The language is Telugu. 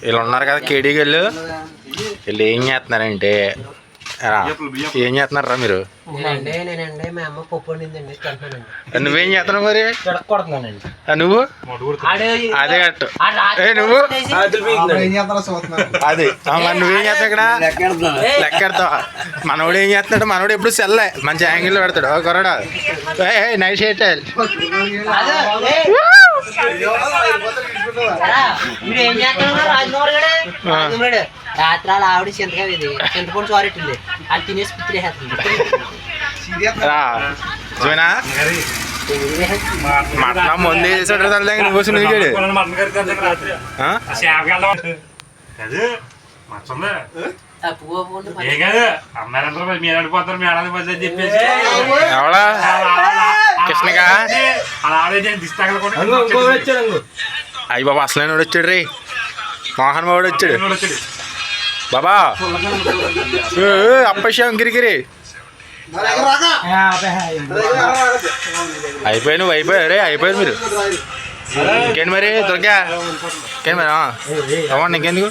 వీళ్ళు ఉన్నారు కదా కేడీకి వీళ్ళు ఏం చేస్తున్నారంటే ఏం చేస్తున్నారా మీరు? నువ్వేం చేస్తున్నావు మరి? నువ్వు అదే కట్టు నువ్వు అది మరి నువ్వేం చేస్తావు ఇక్కడ? లెక్కెడతావా? మనోడు ఏం చేస్తున్నాడు? మనోడు ఎప్పుడు సెల్లే మంచి యాంగిల్లో పెడతాడు కొరడా నైట్ షేటల్ రాత్రాలు ఆవిడ చింతగా ఇది చింతపండు చారెట్టింది అది తినేసి పిత్తిరేస్తుంది మటన్ ముందు వేసాడు తల్లి నువ్వు నువ్వు ఎవడా కృష్ణగా అయ్యి బాబా అసలైన వాడు వచ్చాడు రీ మోహన్ బాబు వచ్చాడు బాబా అప్పశాం గిరిగిరి అయిపోయి నువ్వు అయిపోయావు రే అయిపోయారు మీరు ఇంకేంటి మరి దొరికా ఇంకేంటి మరి అవ్వండి ఇంకెందుకు